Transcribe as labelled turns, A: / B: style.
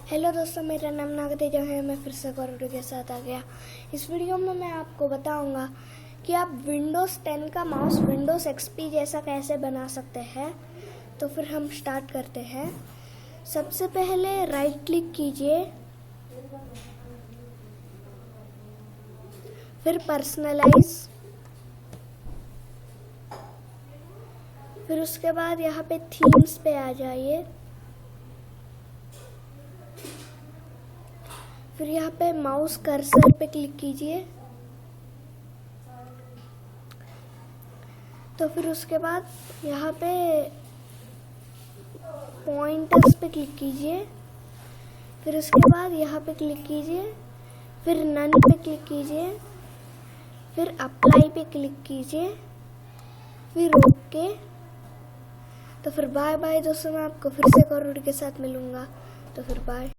A: Hello दोस्तों, मेरा नाम नागतेजा है। मैं फिर से वीडियो के साथ आ गया। इस वीडियो में मैं आपको बताऊंगा कि आप विंडोज़ 10 का माउस विंडोज़ एक्सपी जैसा कैसे बना सकते हैं। तो फिर हम स्टार्ट करते हैं। सबसे पहले राइट क्लिक कीजिए, फिर पर्सनलाइज, फिर उसके बाद यहाँ पे थीम्स पे आ जाइए, फिर यहाँ पे माउस कर्सर पे क्लिक कीजिए। तो फिर उसके बाद यहाँ पे पॉइंटर्स पे क्लिक कीजिए, फिर उसके बाद यहाँ पे क्लिक कीजिए, फिर नन पे क्लिक कीजिए, फिर अप्लाई पे क्लिक कीजिए, फिर ओके। तो फिर बाय बाय दोस्तों, मैं आपको फिर से एक और वीडियो के साथ मिलूंगा। तो फिर बाय।